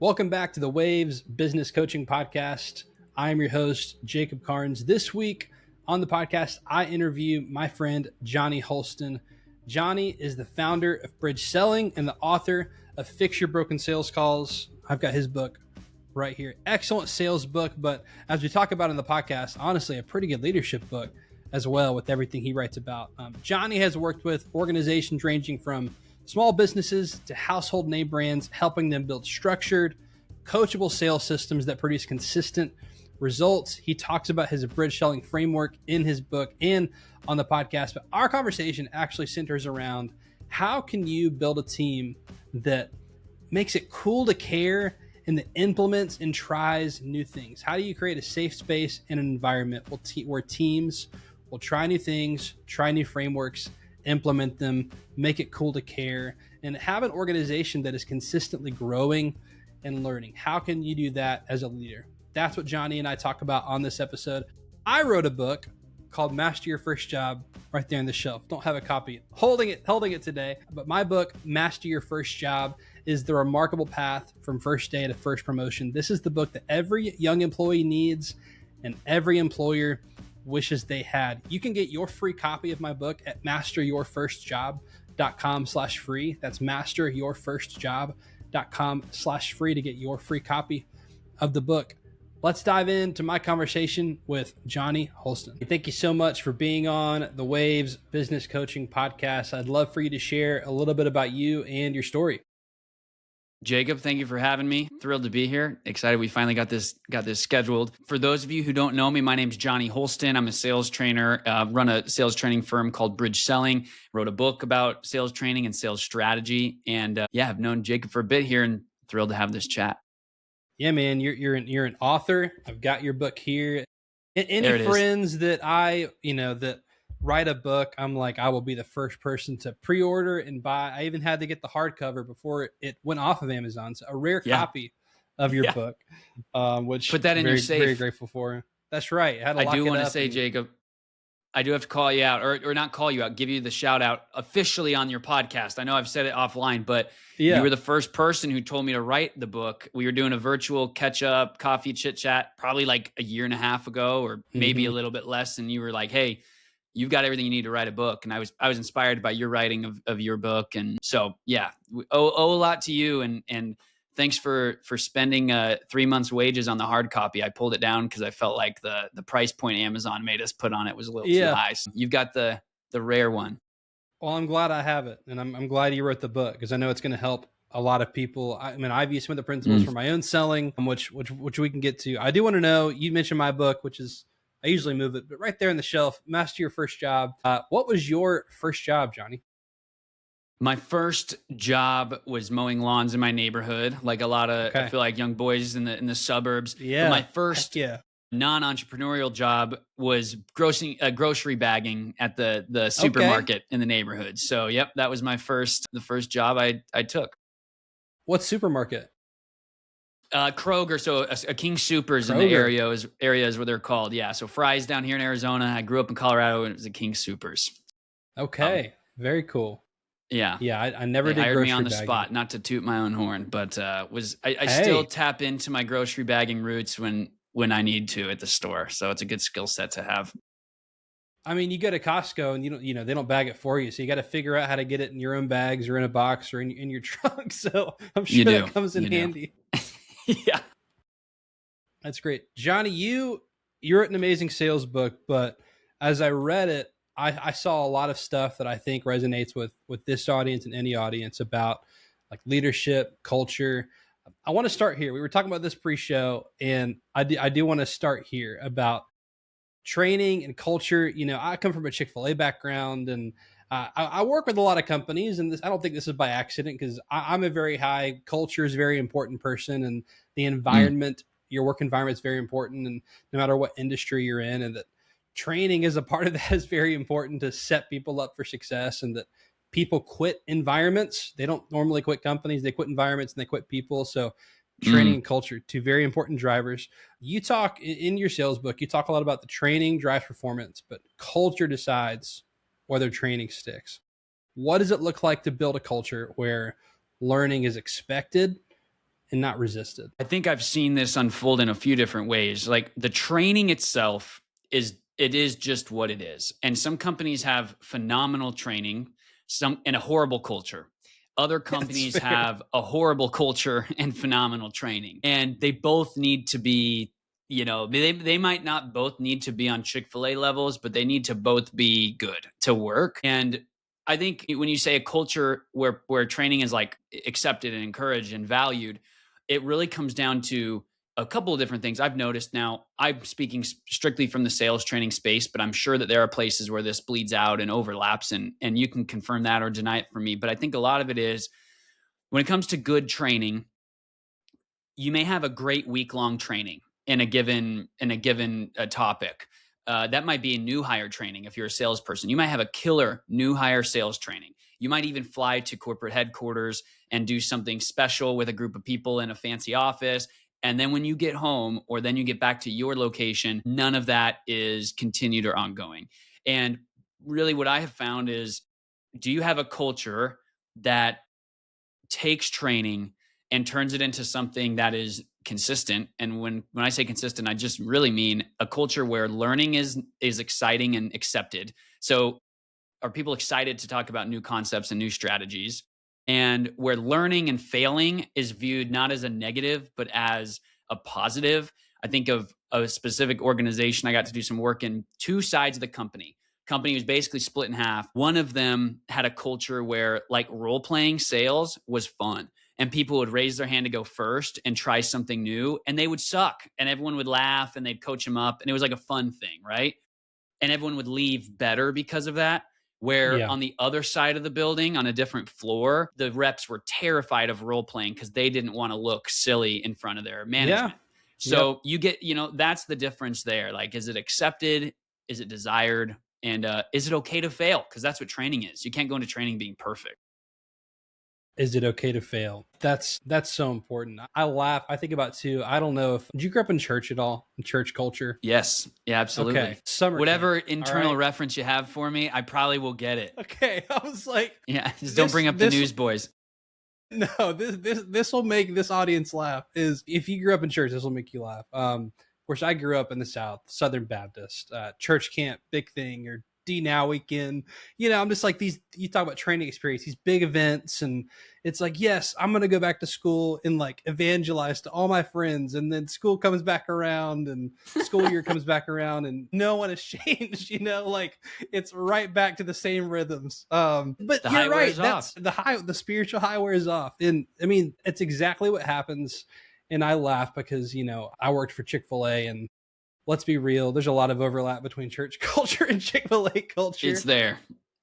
Welcome back to the Waves Business Coaching Podcast. I am your host, Jacob Carnes. This week on the podcast, I interview my friend, Jonny Holsten. Jonny is the founder of Bridge Selling and the author of Fix Your Broken Sales Calls. I've got his book right here. Excellent sales book, but as we talk about in the podcast, honestly, a pretty good leadership book as well with everything he writes about. Jonny has worked with organizations ranging from small businesses to household name brands, helping them build structured, coachable sales systems that produce consistent results. He talks about his bridge selling framework in his book and on the podcast. But our conversation actually centers around how can you build a team that makes it cool to care and that implements and tries new things? How do you create a safe space and an environment where teams will try new things, try new frameworks, implement them, make it cool to care, and have an organization that is consistently growing and learning? How can you do that as a leader? That's what Jonny and I talk about on this episode. I wrote a book called Master Your First Job right there on the shelf. Don't have a copy. Holding it today. But my book, Master Your First Job, is the remarkable path from first day to first promotion. This is the book that every young employee needs and every employer wishes they had. You can get your free copy of my book at masteryourfirstjob.com/free. That's masteryourfirstjob.com/free to get your free copy of the book. Let's dive into my conversation with Jonny Holsten. Thank you so much for being on the Waves Business Coaching Podcast. I'd love for you to share a little bit about you and your story. Jacob, thank you for having me. Thrilled to be here. Excited we finally got this scheduled. For those of you who don't know me, my name's Jonny Holsten. I'm a sales trainer, run a sales training firm called Bridge Selling, wrote a book about sales training and sales strategy. And I've known Jacob for a bit here and thrilled to have this chat. Yeah, man, you're an author. I've got your book here. Any friends that that write a book, I'm like, I will be the first person to pre-order and buy. I even had to get the hardcover before it went off of Amazon. So a rare copy of your book, which put that in very, your safe. Very grateful for. That's right. I do want to say, Jacob, I do have to call you out, or not call you out, give you the shout out officially on your podcast. I know I've said it offline, but you were the first person who told me to write the book. We were doing a virtual catch up, coffee chit chat, probably like a year and a half ago, or maybe a little bit less. And you were like, "Hey, you've got everything you need to write a book." And I was inspired by your writing of your book. And so, we owe a lot to you. And thanks for spending 3 months' wages on the hard copy. I pulled it down because I felt like the price point Amazon made us put on it was a little too high. So you've got the rare one. Well, I'm glad I have it. And I'm glad you wrote the book because I know it's going to help a lot of people. I mean, I've used some of the principles for my own selling, which we can get to. I do want to know, you mentioned my book, which is, I usually move it, but right there on the shelf, Master Your First Job. What was your first job, Jonny? My first job was mowing lawns in my neighborhood, like a lot of, I feel like, young boys in the suburbs. Yeah. But my first non-entrepreneurial job was grocery bagging at the supermarket in the neighborhood. So, that was the first job I took. What supermarket? Kroger, so a King Soopers in the area is what they're called. Yeah, so Fry's down here in Arizona. I grew up in Colorado, and it was a King Soopers. Okay, very cool. Yeah, I never did. Hired grocery me on the bagging. spot, not to toot my own horn, but I still tap into my grocery bagging roots when I need to at the store. So it's a good skill set to have. I mean, you go to Costco and they don't bag it for you. So you got to figure out how to get it in your own bags or in a box or in your trunk. So I'm sure that comes in handy. Yeah. That's great. Jonny, you wrote an amazing sales book, but as I read it, I saw a lot of stuff that I think resonates with this audience and any audience about like leadership, culture. I want to start here. We were talking about this pre-show, and I do want to start here about training and culture. I come from a Chick-fil-A background, and I work with a lot of companies, and I don't think this is by accident because I'm a very high culture is very important person, and the environment, your work environment is very important, and no matter what industry you're in, and that training is a part of that is very important to set people up for success, and that people quit environments. They don't normally quit companies. They quit environments and they quit people. So training and culture, two very important drivers. You talk in your sales book, you talk a lot about the training drives performance, but culture decides whether training sticks. What does it look like to build a culture where learning is expected and not resisted? I think I've seen this unfold in a few different ways. Like the training itself it is just what it is. And some companies have phenomenal training, some and a horrible culture. Other companies have a horrible culture and phenomenal training. And they both need to be, they might not both need to be on Chick-fil-A levels, but they need to both be good to work. And I think when you say a culture where training is like accepted and encouraged and valued, it really comes down to a couple of different things I've noticed. Now, I'm speaking strictly from the sales training space, but I'm sure that there are places where this bleeds out and overlaps, and you can confirm that or deny it for me. But I think a lot of it is when it comes to good training, you may have a great week-long training in a given topic. That might be a new hire training. If you're a salesperson, you might have a killer new hire sales training. You might even fly to corporate headquarters and do something special with a group of people in a fancy office. And then when you get home or then you get back to your location, none of that is continued or ongoing. And really what I have found is, do you have a culture that takes training and turns it into something that is consistent? And when I say consistent, I just really mean a culture where learning is exciting and accepted. So are people excited to talk about new concepts and new strategies? And where learning and failing is viewed not as a negative, but as a positive. I think of a specific organization I got to do some work in, two sides of the company. Company was basically split in half. One of them had a culture where like role playing sales was fun, and people would raise their hand to go first and try something new, and they would suck and everyone would laugh and they'd coach them up, and it was like a fun thing, right? And everyone would leave better because of that. Where on the other side of the building, on a different floor, the reps were terrified of role playing because they didn't want to look silly in front of their management. So you get, that's the difference there. Like, is it accepted? Is it desired? And is it okay to fail? Because that's what training is. You can't go into training being perfect. Is it okay to fail? That's so important. I laugh. I think about too. I don't know did you grow up in church at all? In church culture? Yes. Yeah, absolutely. Okay. Summer Whatever camp, internal reference you have for me, I probably will get it. Okay. I was like, yeah, just don't bring up the newsboys. No, this will make this audience laugh. Is if you grew up in church, this will make you laugh. Of course, I grew up in the South, Southern Baptist, church camp, big thing, or D Now weekend. I'm just like these. You talk about training experience, these big events, and it's like, yes, I'm gonna go back to school and like evangelize to all my friends, and then school comes back around, and school year comes back around, and no one has changed. Like it's right back to the same rhythms. But you're right. That's the spiritual high wears off, and I mean, it's exactly what happens. And I laugh because I worked for Chick-fil-A, and let's be real, there's a lot of overlap between church culture and Chick-fil-A culture.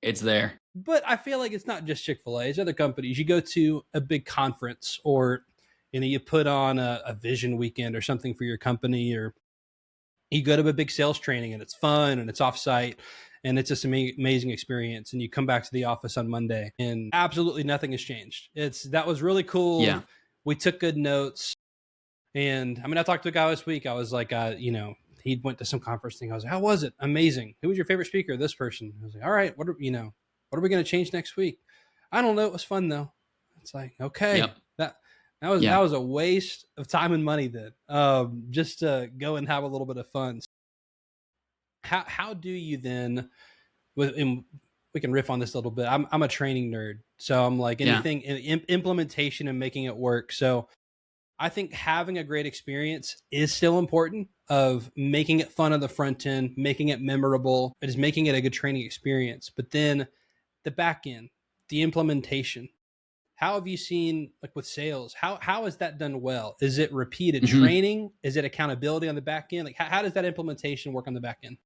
It's there. But I feel like it's not just Chick-fil-A. It's other companies. You go to a big conference, or you put on a vision weekend or something for your company, or you go to a big sales training and it's fun and it's offsite and it's just an amazing experience. And you come back to the office on Monday and absolutely nothing has changed. That was really cool. Yeah. We took good notes. And I mean, I talked to a guy this week. I was like, he went to some conference thing. I was like, how was it? Amazing. Who was your favorite speaker? This person. I was like, all right, what are we going to change next week? I don't know. It was fun though. It's like, okay, that was a waste of time and money then, just to go and have a little bit of fun. How do you then, and we can riff on this a little bit. I'm a training nerd. So I'm like anything in implementation and making it work. So I think having a great experience is still important, of making it fun on the front end, making it memorable. It is making it a good training experience. But then the back end, the implementation, how have you seen, like with sales, how is that done well? Is it repeated training? Is it accountability on the back end? Like how does that implementation work on the back end?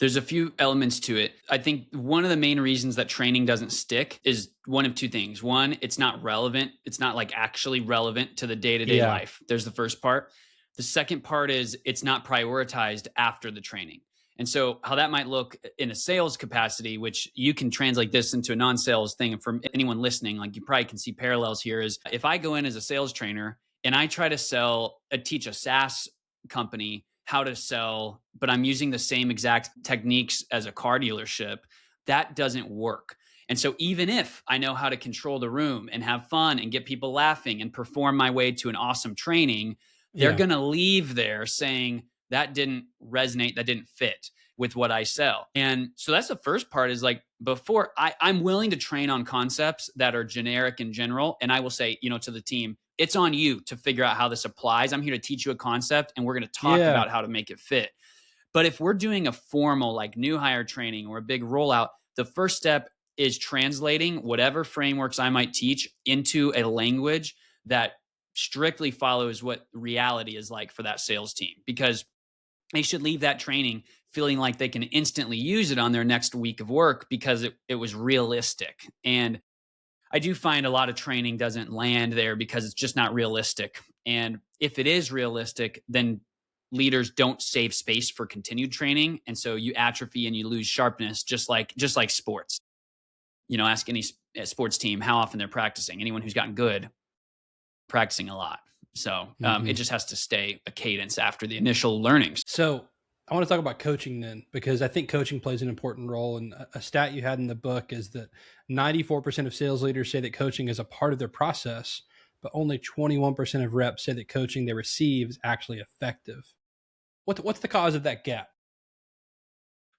There's a few elements to it. I think one of the main reasons that training doesn't stick is one of two things. One, it's not relevant. It's not like actually relevant to the day-to-day life. There's the first part. The second part is it's not prioritized after the training. And so how that might look in a sales capacity, which you can translate this into a non-sales thing. And for anyone listening, like you probably can see parallels here, is if I go in as a sales trainer and I try to teach a SaaS company how to sell, but I'm using the same exact techniques as a car dealership, that doesn't work. And so even if I know how to control the room and have fun and get people laughing and perform my way to an awesome training, they're going to leave there saying that didn't resonate, that didn't fit with what I sell. And so that's the first part, is like, before I'm willing to train on concepts that are generic in general. And I will say, to the team, it's on you to figure out how this applies. I'm here to teach you a concept and we're going to talk about how to make it fit. But if we're doing a formal, like, new hire training or a big rollout, the first step is translating whatever frameworks I might teach into a language that strictly follows what reality is like for that sales team, because they should leave that training feeling like they can instantly use it on their next week of work because it was realistic. And I do find a lot of training doesn't land there because it's just not realistic. And if it is realistic, then leaders don't save space for continued training. And so you atrophy and you lose sharpness, just like sports. Ask any sports team how often they're practicing. Anyone who's gotten good, practicing a lot. So it just has to stay a cadence after the initial learnings. So I want to talk about coaching then, because I think coaching plays an important role. And a stat you had in the book is that 94% of sales leaders say that coaching is a part of their process, but only 21% of reps say that coaching they receive is actually effective. What's the cause of that gap?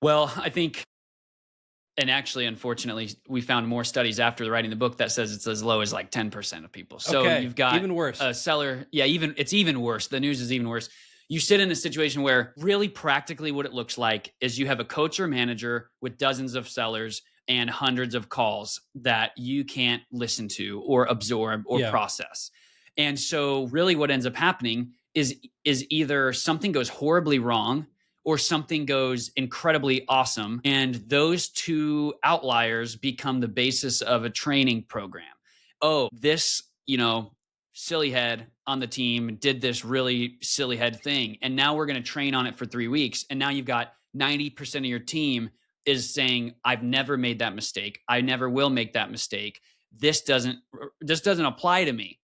Well, I think, and actually, unfortunately, we found more studies after writing the book that says it's as low as like 10% of people. So you've got even worse. A seller. Yeah, it's even worse. The news is even worse. You sit in a situation where really practically what it looks like is you have a coach or manager with dozens of sellers and hundreds of calls that you can't listen to or absorb or process. And so really what ends up happening is either something goes horribly wrong or something goes incredibly awesome. And those two outliers become the basis of a training program. Oh, this, silly head on the team did this really silly head thing. And now we're going to train on it for 3 weeks. And now you've got 90% of your team is saying, I've never made that mistake. I never will make that mistake. This doesn't apply to me.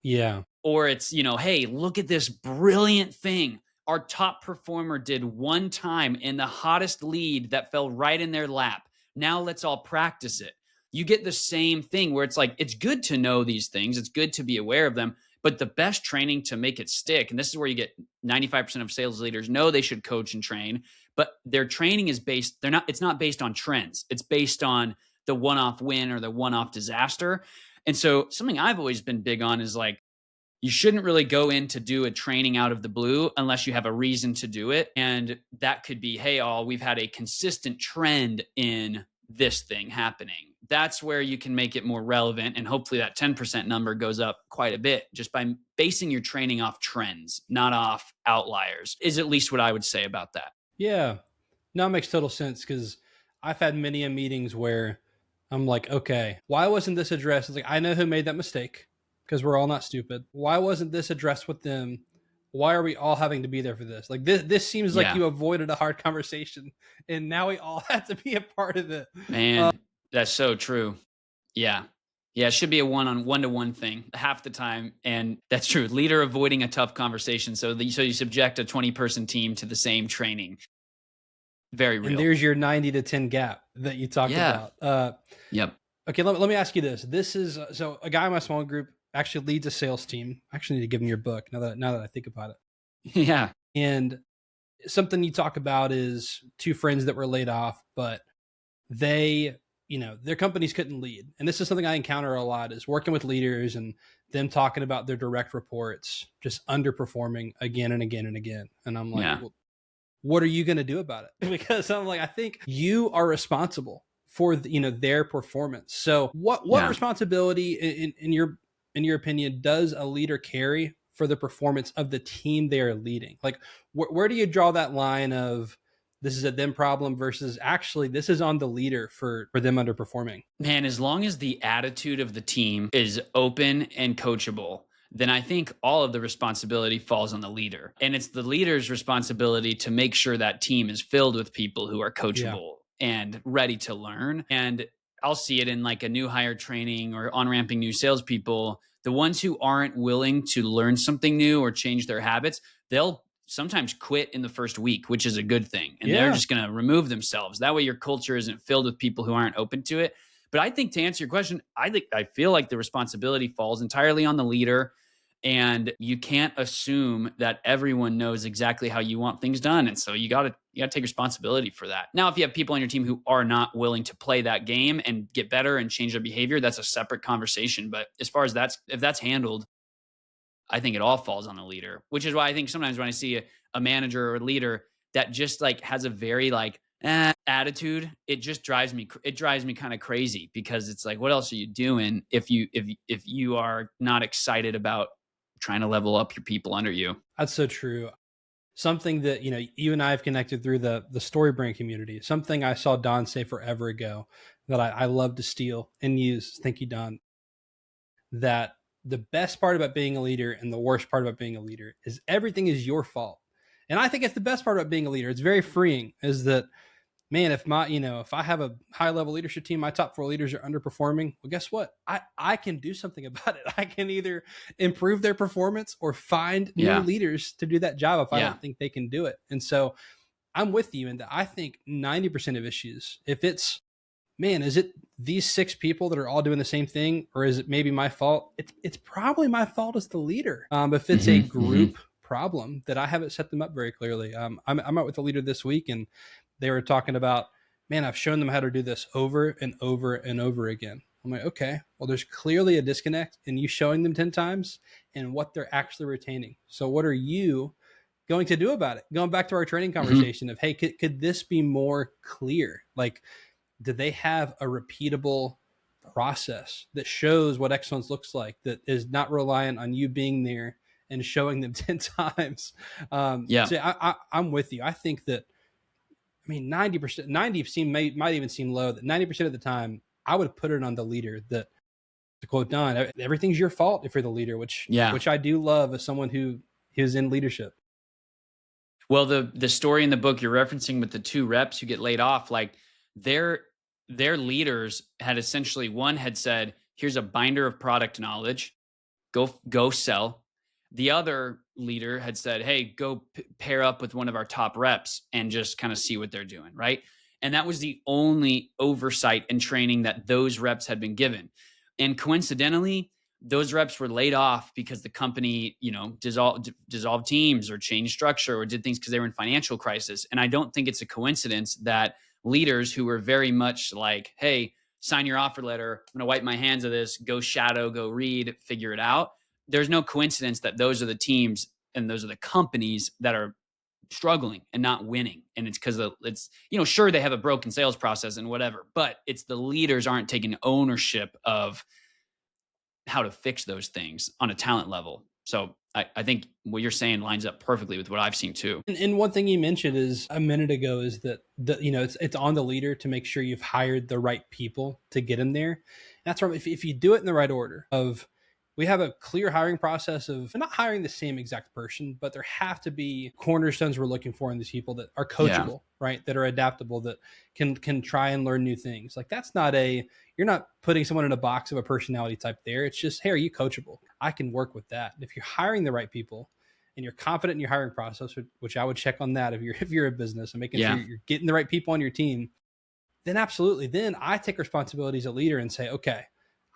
Yeah. Or it's, hey, look at this brilliant thing our top performer did one time in the hottest lead that fell right in their lap. Now let's all practice it. You get the same thing where it's like, it's good to know these things. It's good to be aware of them, but the best training to make it stick, and this is where you get 95% of sales leaders know they should coach and train, but their training is it's not based on trends. It's based on the one-off win or the one-off disaster. And so something I've always been big on is like, you shouldn't really go in to do a training out of the blue unless you have a reason to do it. And that could be, hey, we've had a consistent trend in this thing happening. That's where you can make it more relevant. And hopefully that 10% number goes up quite a bit just by basing your training off trends, not off outliers, is at least what I would say about that. Yeah. No, it makes total sense, because I've had many meetings where I'm like, okay, why wasn't this addressed? It's like, I know who made that mistake, because we're all not stupid. Why wasn't this addressed with them? Why are we all having to be there for this? Like this seems like you avoided a hard conversation, and now we all have to be a part of it. Man, that's so true. Yeah. Yeah, it should be a one-to-one thing half the time. And that's true. Leader avoiding a tough conversation. So you subject a 20-person team to the same training. Very real. And there's your 90 to 10 gap that you talked about. Yep. Okay, let me ask you this. This is, so a guy in my small group actually leads a sales team. I actually need to give him your book now that I think about it. Yeah. And something you talk about is two friends that were laid off, but they, their companies couldn't lead. And this is something I encounter a lot, is working with leaders and them talking about their direct reports just underperforming again and again and again. And I'm like, well, what are you going to do about it? Because I'm like, I think you are responsible for their performance. So what responsibility in your opinion does a leader carry for the performance of the team they are leading? Like where do you draw that line of this is a them problem versus actually this is on the leader for them underperforming? Man, as long as the attitude of the team is open and coachable, then I think all of the responsibility falls on the leader. And it's the leader's responsibility to make sure that team is filled with people who are coachable and ready to learn. And I'll see it in like a new hire training or on-ramping new salespeople. The ones who aren't willing to learn something new or change their habits, they'll sometimes quit in the first week, which is a good thing. And they're just going to remove themselves. That way your culture isn't filled with people who aren't open to it. But I think to answer your question, I feel like the responsibility falls entirely on the leader. And you can't assume that everyone knows exactly how you want things done. And so you gotta take responsibility for that. Now, if you have people on your team who are not willing to play that game and get better and change their behavior, that's a separate conversation. But as far as if that's handled, I think it all falls on the leader, which is why I think sometimes when I see a manager or a leader that just like has a very like attitude, it drives me kind of crazy, because it's like, what else are you doing if you are not excited about trying to level up your people under you? That's so true. Something that, you and I have connected through the story brand community, something I saw Don say forever ago that I love to steal and use. Thank you, Don. That the best part about being a leader and the worst part about being a leader is everything is your fault. And I think it's the best part about being a leader. It's very freeing, is that, man, if I have a high level leadership team, my top 4 leaders are underperforming. Well, guess what? I can do something about it. I can either improve their performance or find new leaders to do that job if I don't think they can do it. And so I'm with you in that I think 90% of issues, if it's, man, is it these 6 people that are all doing the same thing, or is it maybe my fault? It's probably my fault as the leader. If it's a group problem that I haven't set them up very clearly. I'm out with a leader this week, and they were talking about, man, I've shown them how to do this over and over and over again. I'm like, okay, well, there's clearly a disconnect in you showing them 10 times and what they're actually retaining. So what are you going to do about it? Going back to our training conversation of, hey, could this be more clear? Like, do they have a repeatable process that shows what excellence looks like, that is not reliant on you being there and showing them 10 times? So I'm with you. I think that, 90%, might even seem low, that 90% of the time I would put it on the leader, that, to quote Don, everything's your fault if you're the leader, which I do love as someone who is in leadership. Well, the story in the book you're referencing with the 2 reps who get laid off, like their leaders had essentially, one had said, here's a binder of product knowledge, go sell. The other leader had said, hey, go pair up with one of our top reps and just kind of see what they're doing, right? And that was the only oversight and training that those reps had been given. And coincidentally, those reps were laid off because the company, dissolved teams or changed structure or did things because they were in financial crisis. And I don't think it's a coincidence that leaders who were very much like, hey, sign your offer letter, I'm going to wipe my hands of this, go shadow, go read, figure it out. There's no coincidence that those are the teams and those are the companies that are struggling and not winning. And it's because it's, sure, they have a broken sales process and whatever, but it's the leaders aren't taking ownership of how to fix those things on a talent level. So I think what you're saying lines up perfectly with what I've seen too. And one thing you mentioned is a minute ago is that it's on the leader to make sure you've hired the right people to get them there. And that's right. If you do it in the right order of, we have a clear hiring process of not hiring the same exact person, but there have to be cornerstones we're looking for in these people that are coachable, right? That are adaptable, that can try and learn new things. Like, that's not you're not putting someone in a box of a personality type there. It's just, hey, are you coachable? I can work with that. And if you're hiring the right people and you're confident in your hiring process, which I would check on that if you're a business and making sure you're getting the right people on your team, then absolutely. Then I take responsibility as a leader and say, okay,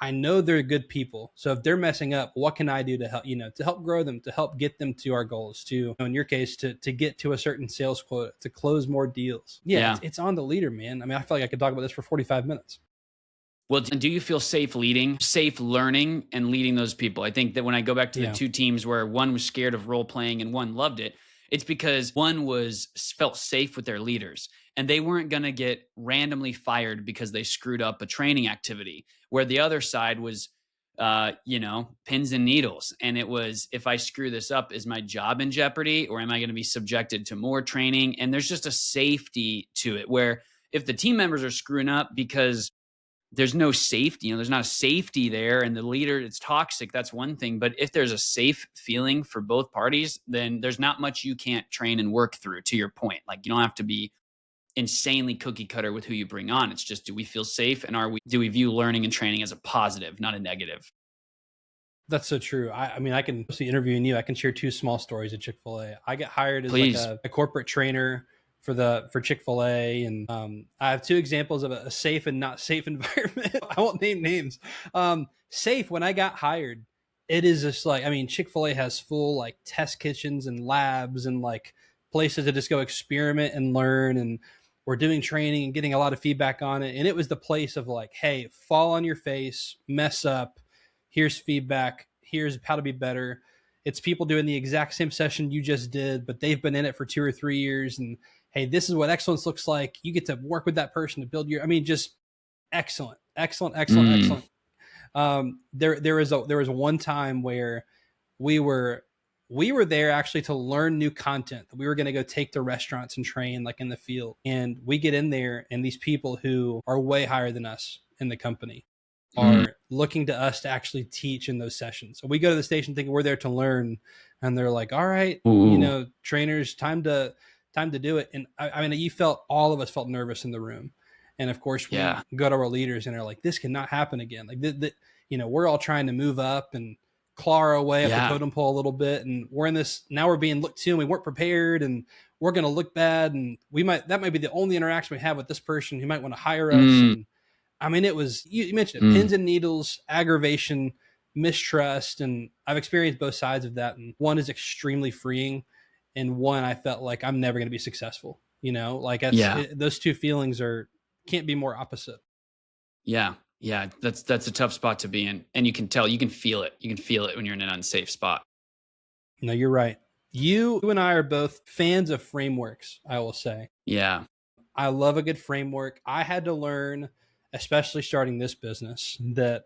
I know they're good people. So if they're messing up, what can I do to help, to help grow them, to help get them to our goals, to, in your case, to get to a certain sales quota, to close more deals. It's on the leader, man. I feel like I could talk about this for 45 minutes. Well, do you feel safe leading, safe learning and leading those people? I think that when I go back to the 2 teams where one was scared of role playing and one loved it, it's because one felt safe with their leaders and they weren't going to get randomly fired because they screwed up a training activity, where the other side was, pins and needles. And it was, if I screw this up, is my job in jeopardy, or am I going to be subjected to more training? And there's just a safety to it, where if the team members are screwing up because there's no safety, there's not a safety there, and the leader, it's toxic, that's one thing. But if there's a safe feeling for both parties, then there's not much you can't train and work through, to your point. Like, you don't have to be insanely cookie cutter with who you bring on. It's just, do we feel safe, and do we view learning and training as a positive, not a negative? That's so true. I can see interviewing you. I can share 2 small stories at Chick-fil-A. I get hired as a corporate trainer for Chick-fil-A, and I have two examples of a safe and not safe environment. I won't name names. Safe, when I got hired, it is just like, I mean, Chick-fil-A has full like test kitchens and labs and like places to just go experiment and learn, and we're doing training and getting a lot of feedback on it. And it was the place of like, hey, fall on your face, mess up, here's feedback, here's how to be better. It's people doing the exact same session you just did, but they've been in it for 2 or 3 years, and hey, this is what excellence looks like. You get to work with that person to build your, I mean, just excellent. There was one time where we were there actually to learn new content that we were going to go take to restaurants and train like in the field. And we get in there, and these people who are way higher than us in the company are looking to us to actually teach in those sessions. So we go to the station thinking we're there to learn, and they're like, all right, trainers, time to do it. And I mean, all of us felt nervous in the room. And of course we go to our leaders and are like, this cannot happen again. Like we're all trying to move up and claw our way up the totem pole a little bit. And we're in this, now we're being looked to, and we weren't prepared, and we're going to look bad. And that might be the only interaction we have with this person who might want to hire us. And I mean, it was, you mentioned it, pins and needles, aggravation, mistrust. And I've experienced both sides of that. And one is extremely freeing, and one I felt like I'm never going to be successful. Those two feelings can't be more opposite. Yeah. That's a tough spot to be in. And you can feel it. You can feel it when you're in an unsafe spot. No, you're right. You and I are both fans of frameworks, I will say. Yeah. I love a good framework. I had to learn, especially starting this business, that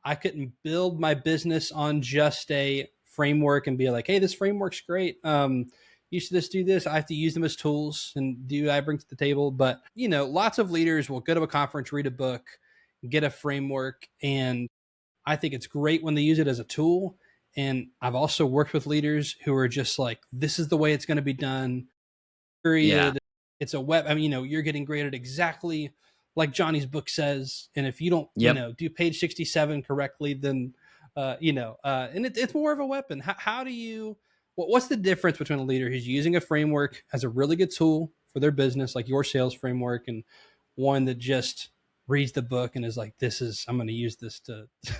I couldn't build my business on just a framework and be like, hey, this framework's great. You should just do this. I have to use them as tools and do I bring to the table. But, lots of leaders will go to a conference, read a book, get a framework. And I think it's great when they use it as a tool. And I've also worked with leaders who are just like, this is the way it's going to be done. Period. Yeah. It's a web. I mean, you're getting graded exactly like Jonny's book says. And if you don't, do page 67 correctly, then, and it's more of a weapon. How do you, what's the difference between a leader who's using a framework as a really good tool for their business, like your sales framework, and one that just reads the book and is like, I'm going to use this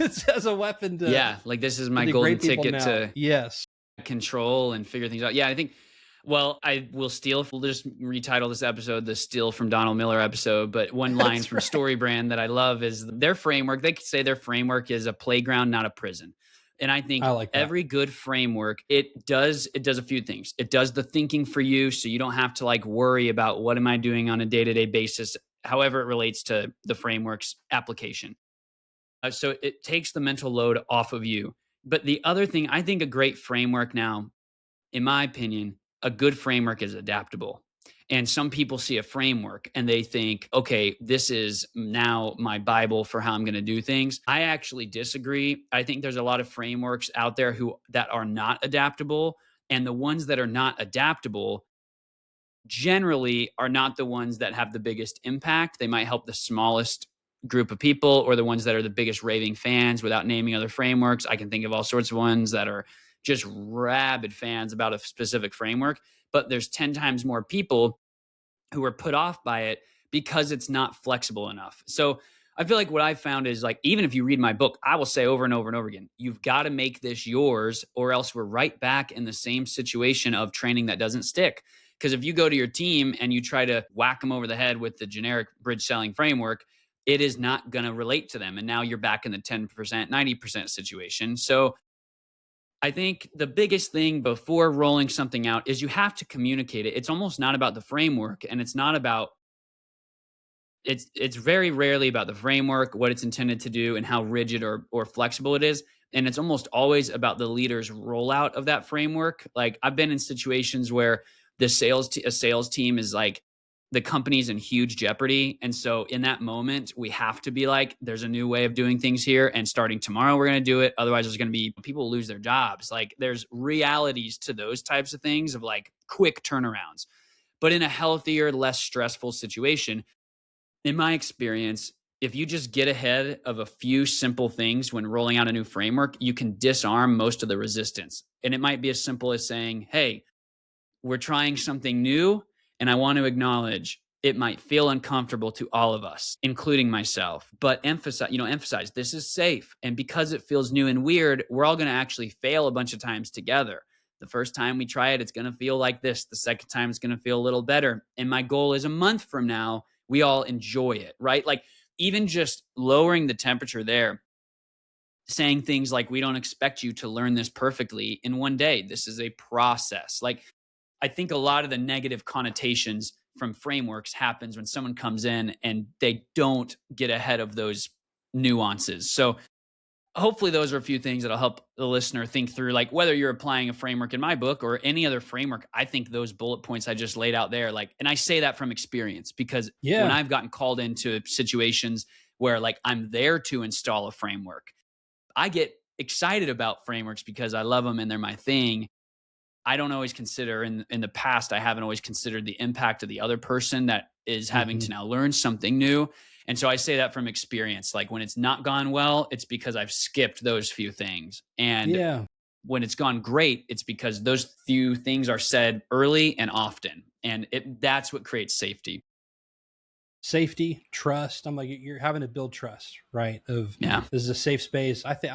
as a weapon to, like this is my golden ticket to control and figure things out. Yeah. I think, we'll just retitle this episode, the Steal from Donald Miller episode. But one line from Story Brand that I love is their framework. They could say their framework is a playground, not a prison. And I think every good framework, it does a few things. It does the thinking for you, so you don't have to like worry about what am I doing on a day-to-day basis, however it relates to the framework's application. So it takes the mental load off of you. But the other thing, I think a great framework now, in my opinion, a good framework is adaptable. And some people see a framework and they think, okay, this is now my Bible for how I'm going to do things. I actually disagree. I think there's a lot of frameworks out there that are not adaptable. And the ones that are not adaptable generally are not the ones that have the biggest impact. They might help the smallest group of people, or the ones that are the biggest raving fans without naming other frameworks. I can think of all sorts of ones that are just rabid fans about a specific framework, but there's 10 times more people who are put off by it because it's not flexible enough. So I feel like what I found is, like, even if you read my book, I will say over and over and over again, you've got to make this yours, or else we're right back in the same situation of training that doesn't stick. Because if you go to your team and you try to whack them over the head with the generic bridge selling framework, it is not going to relate to them. And now you're back in the 10%, 90% situation. So I think the biggest thing before rolling something out is you have to communicate it. It's almost not about the framework, and it's not about, it's very rarely about the framework, what it's intended to do, and how rigid or flexible it is. And it's almost always about the leader's rollout of that framework. Like, I've been in situations where a sales team is like, the company's in huge jeopardy. And so in that moment, we have to be like, there's a new way of doing things here, and starting tomorrow, we're going to do it. Otherwise, there's going to be people lose their jobs. Like, there's realities to those types of things of like quick turnarounds. But in a healthier, less stressful situation, in my experience, if you just get ahead of a few simple things when rolling out a new framework, you can disarm most of the resistance. And it might be as simple as saying, hey, we're trying something new, And I want to acknowledge it might feel uncomfortable to all of us, including myself, but emphasize this is safe. And because it feels new and weird, we're all going to actually fail a bunch of times together. The first time we try it, it's going to feel like this. The second time, it's going to feel a little better. And my goal is a month from now, we all enjoy it, right? Like even just lowering the temperature there, saying things like, we don't expect you to learn this perfectly in one day. This is a process. Like, I think a lot of the negative connotations from frameworks happens when someone comes in and they don't get ahead of those nuances. So hopefully those are a few things that'll help the listener think through, like whether you're applying a framework in my book or any other framework. I think those bullet points I just laid out there, like, and I say that from experience because when I've gotten called into situations where like I'm there to install a framework, I get excited about frameworks because I love them and they're my thing. I don't always consider in the past, I haven't always considered the impact of the other person that is having to now learn something new. And so I say that from experience. Like when it's not gone well, it's because I've skipped those few things. And when it's gone great, it's because those few things are said early and often. And that's what creates safety. Safety, trust. I'm like, you're having to build trust, right? This is a safe space. I think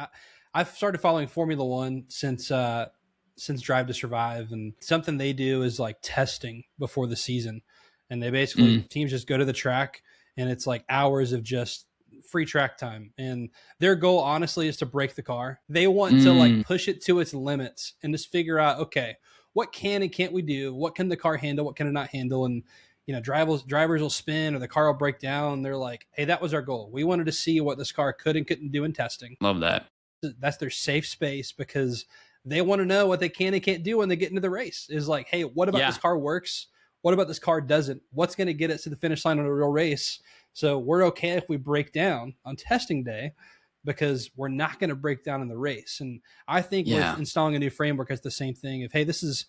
I've started following Formula One since Drive to Survive, and something they do is like testing before the season. And they basically, teams just go to the track and it's like hours of just free track time. And their goal, honestly, is to break the car. They want to like push it to its limits and just figure out, okay, what can and can't we do? What can the car handle? What can it not handle? And, you know, drivers will spin or the car will break down. They're like, hey, that was our goal. We wanted to see what this car could and couldn't do in testing. Love that. That's their safe space because they want to know what they can and can't do when they get into the race. Is like, hey, what about this car works? What about this car doesn't? What's going to get us to the finish line on a real race? So we're okay if we break down on testing day because we're not going to break down in the race. And I think with installing a new framework, it's the same thing. If, hey, this is,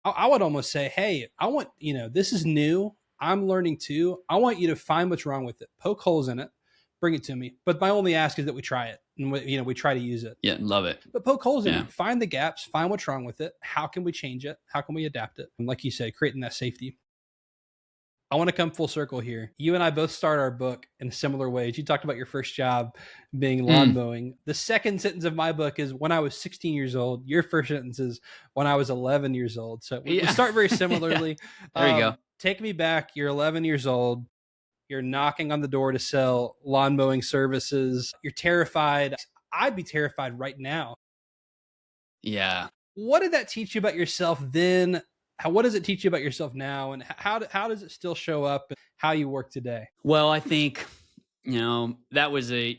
I would almost say, hey, I want, you know, this is new. I'm learning too. I want you to find what's wrong with it, poke holes in it, bring it to me. But my only ask is that we try it and we try to use it. Yeah, love it. But poke holes in it, find the gaps, find what's wrong with it. How can we change it? How can we adapt it? And like you say, creating that safety. I want to come full circle here. You and I both start our book in similar ways. You talked about your first job being lawn mowing. The second sentence of my book is when I was 16 years old. Your first sentence is when I was 11 years old. So we start very similarly. There you go. Take me back. You're 11 years old. You're knocking on the door to sell lawn mowing services. You're terrified. I'd be terrified right now. Yeah. What did that teach you about yourself then? What does it teach you about yourself now? And how does it still show up and how you work today? Well, I think, you know, that was a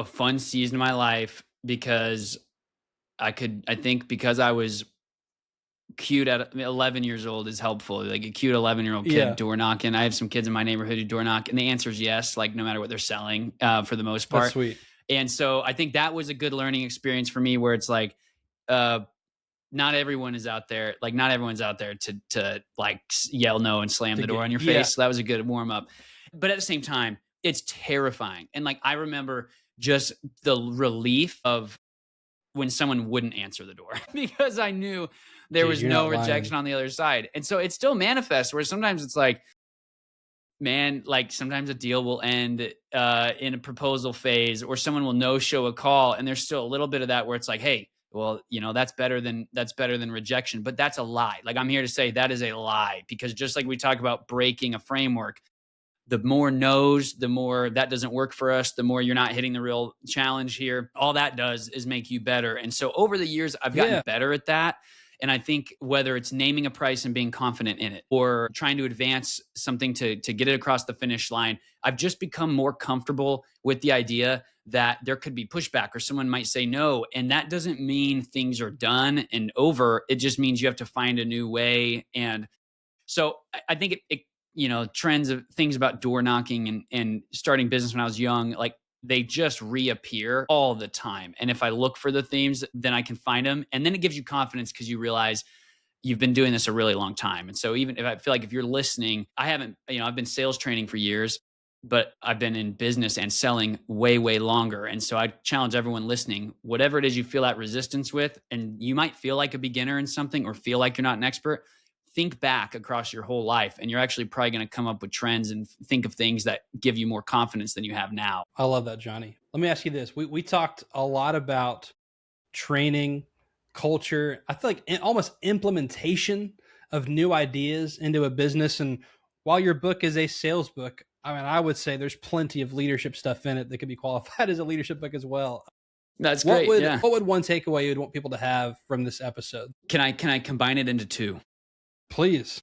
fun season of my life because I think because I was cute at 11 years old is helpful. Like a cute 11-year-old kid door knocking. I have some kids in my neighborhood who door knock, and the answer is yes, like no matter what they're selling, for the most part. That's sweet. And so I think that was a good learning experience for me where it's like, not everyone is out there. Like not everyone's out there to like yell no and slam the door on your face. So that was a good warm up. But at the same time, it's terrifying. And like, I remember just the relief of when someone wouldn't answer the door because I knew there was no rejection on the other side. And so it still manifests where sometimes it's like, man, like sometimes a deal will end in a proposal phase or someone will no show a call. And there's still a little bit of that where it's like, hey, well, you know, that's better than rejection, but that's a lie. Like I'm here to say that is a lie because just like we talk about breaking a framework, the more no's, the more that doesn't work for us, the more you're not hitting the real challenge here. All that does is make you better. And so over the years, I've gotten better at that. And I think whether it's naming a price and being confident in it or trying to advance something to get it across the finish line, I've just become more comfortable with the idea that there could be pushback or someone might say no. And that doesn't mean things are done and over. It just means you have to find a new way. And so I think it you know, trends of things about door knocking and starting business when I was young, like they just reappear all the time. And if I look for the themes, then I can find them. And then it gives you confidence because you realize you've been doing this a really long time. And so even if I feel like if you're listening, I've been sales training for years, but I've been in business and selling way, way longer. And so I challenge everyone listening, whatever it is you feel that resistance with, and you might feel like a beginner in something or feel like you're not an expert, think back across your whole life, and you're actually probably going to come up with trends and think of things that give you more confidence than you have now. I love that, Jonny. Let me ask you this. We talked a lot about training, culture. I feel like almost implementation of new ideas into a business. And while your book is a sales book, I mean, I would say there's plenty of leadership stuff in it that could be qualified as a leadership book as well. That's great. What would one takeaway you'd want people to have from this episode? Can I combine it into two? Please.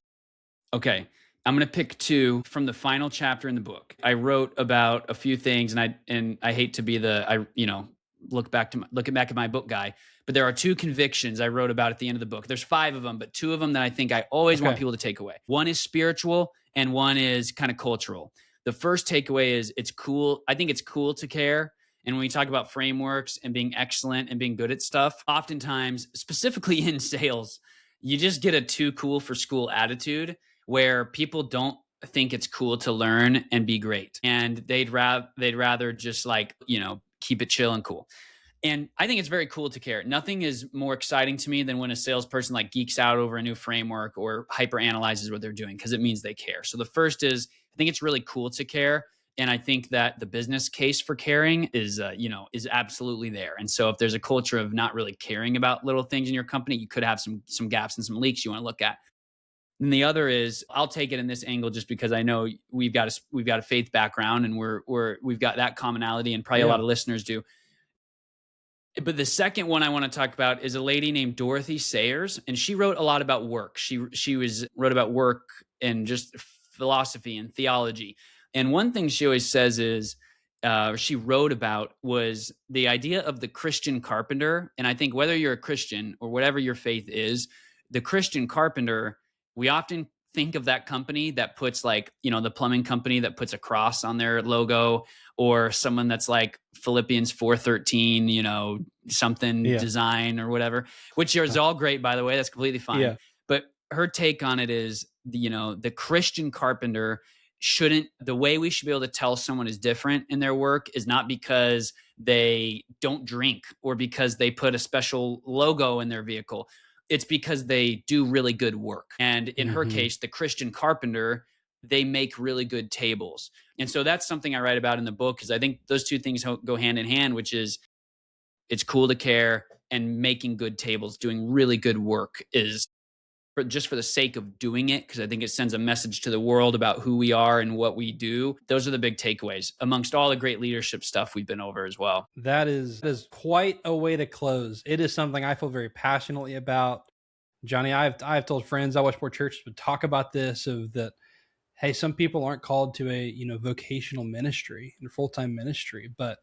Okay. I'm going to pick two from the final chapter in the book. I wrote about a few things, and I hate to be look back at my book guy, but there are two convictions I wrote about at the end of the book. There's 5 of them, but 2 of them that I think I always want people to take away. One is spiritual and one is kind of cultural. The first takeaway is it's cool. I think it's cool to care. And when we talk about frameworks and being excellent and being good at stuff, oftentimes, specifically in sales, you just get a too cool for school attitude where people don't think it's cool to learn and be great. And they'd rather just keep it chill and cool. And I think it's very cool to care. Nothing is more exciting to me than when a salesperson geeks out over a new framework or hyper analyzes what they're doing, because it means they care. So the first is, I think it's really cool to care. And I think that the business case for caring is absolutely there. And so if there's a culture of not really caring about little things in your company, you could have some gaps and some leaks you want to look at. And the other is, I'll take it in this angle just because I know we've got a faith background and we've got that commonality, and probably a lot of listeners do. But the second one I want to talk about is a lady named Dorothy Sayers, and she wrote a lot about work. She wrote about work and just philosophy and theology. And one thing she always says is, she wrote about was the idea of the Christian carpenter. And I think whether you're a Christian or whatever your faith is, the Christian carpenter, we often think of that company that puts the plumbing company that puts a cross on their logo, or someone that's like Philippians 4:13, something design or whatever, which is all great, by the way. That's completely fine. Yeah. But her take on it is, the Christian carpenter the way we should be able to tell someone is different in their work is not because they don't drink or because they put a special logo in their vehicle. It's because they do really good work. And in her case, the Christian carpenter, they make really good tables. And so that's something I write about in the book, because I think those two things go hand in hand, which is it's cool to care, and making good tables, doing really good work is just for the sake of doing it, because I think it sends a message to the world about who we are and what we do. Those are the big takeaways amongst all the great leadership stuff we've been over as well. That is quite a way to close. It is something I feel very passionately about. Jonny, I've told friends I wish more churches would talk about this, of that, hey, some people aren't called to a vocational ministry and full-time ministry, but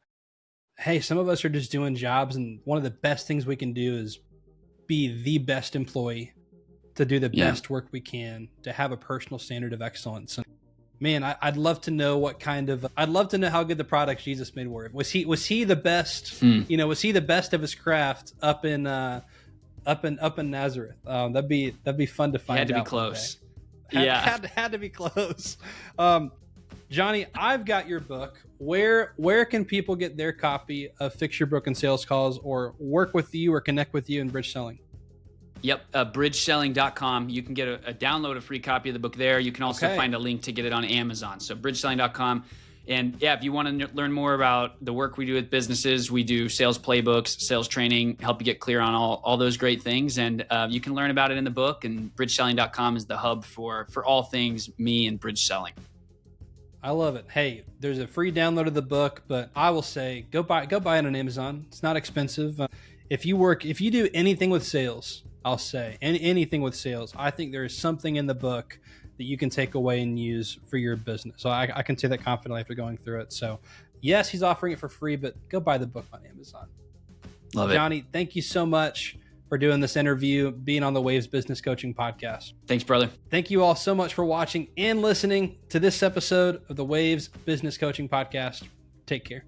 hey, some of us are just doing jobs, and one of the best things we can do is be the best employee, to do the best work we can, to have a personal standard of excellence. And man, I'd love to know I'd love to know how good the products Jesus made were. Was he the best? Was he the best of his craft up in Nazareth? That'd be fun to find out. Had to be close. Had to be close. Jonny, I've got your book. Where can people get their copy of Fix Your Broken Sales Calls, or work with you or connect with you in bridge selling? Yep, bridgeselling.com. You can get a download a free copy of the book there. You can also find a link to get it on Amazon. So bridgeselling.com. And if you want to learn more about the work we do with businesses, we do sales playbooks, sales training, help you get clear on all those great things. And you can learn about it in the book. And bridgeselling.com is the hub for all things me and bridge selling. I love it. Hey, there's a free download of the book, but I will say go buy it on Amazon. It's not expensive. If you do anything with sales, I'll say anything with sales, I think there is something in the book that you can take away and use for your business. So I can say that confidently after going through it. So yes, he's offering it for free, but go buy the book on Amazon. Love it. Jonny, thank you so much for doing this interview, being on the Waves Business Coaching Podcast. Thanks, brother. Thank you all so much for watching and listening to this episode of the Waves Business Coaching Podcast. Take care.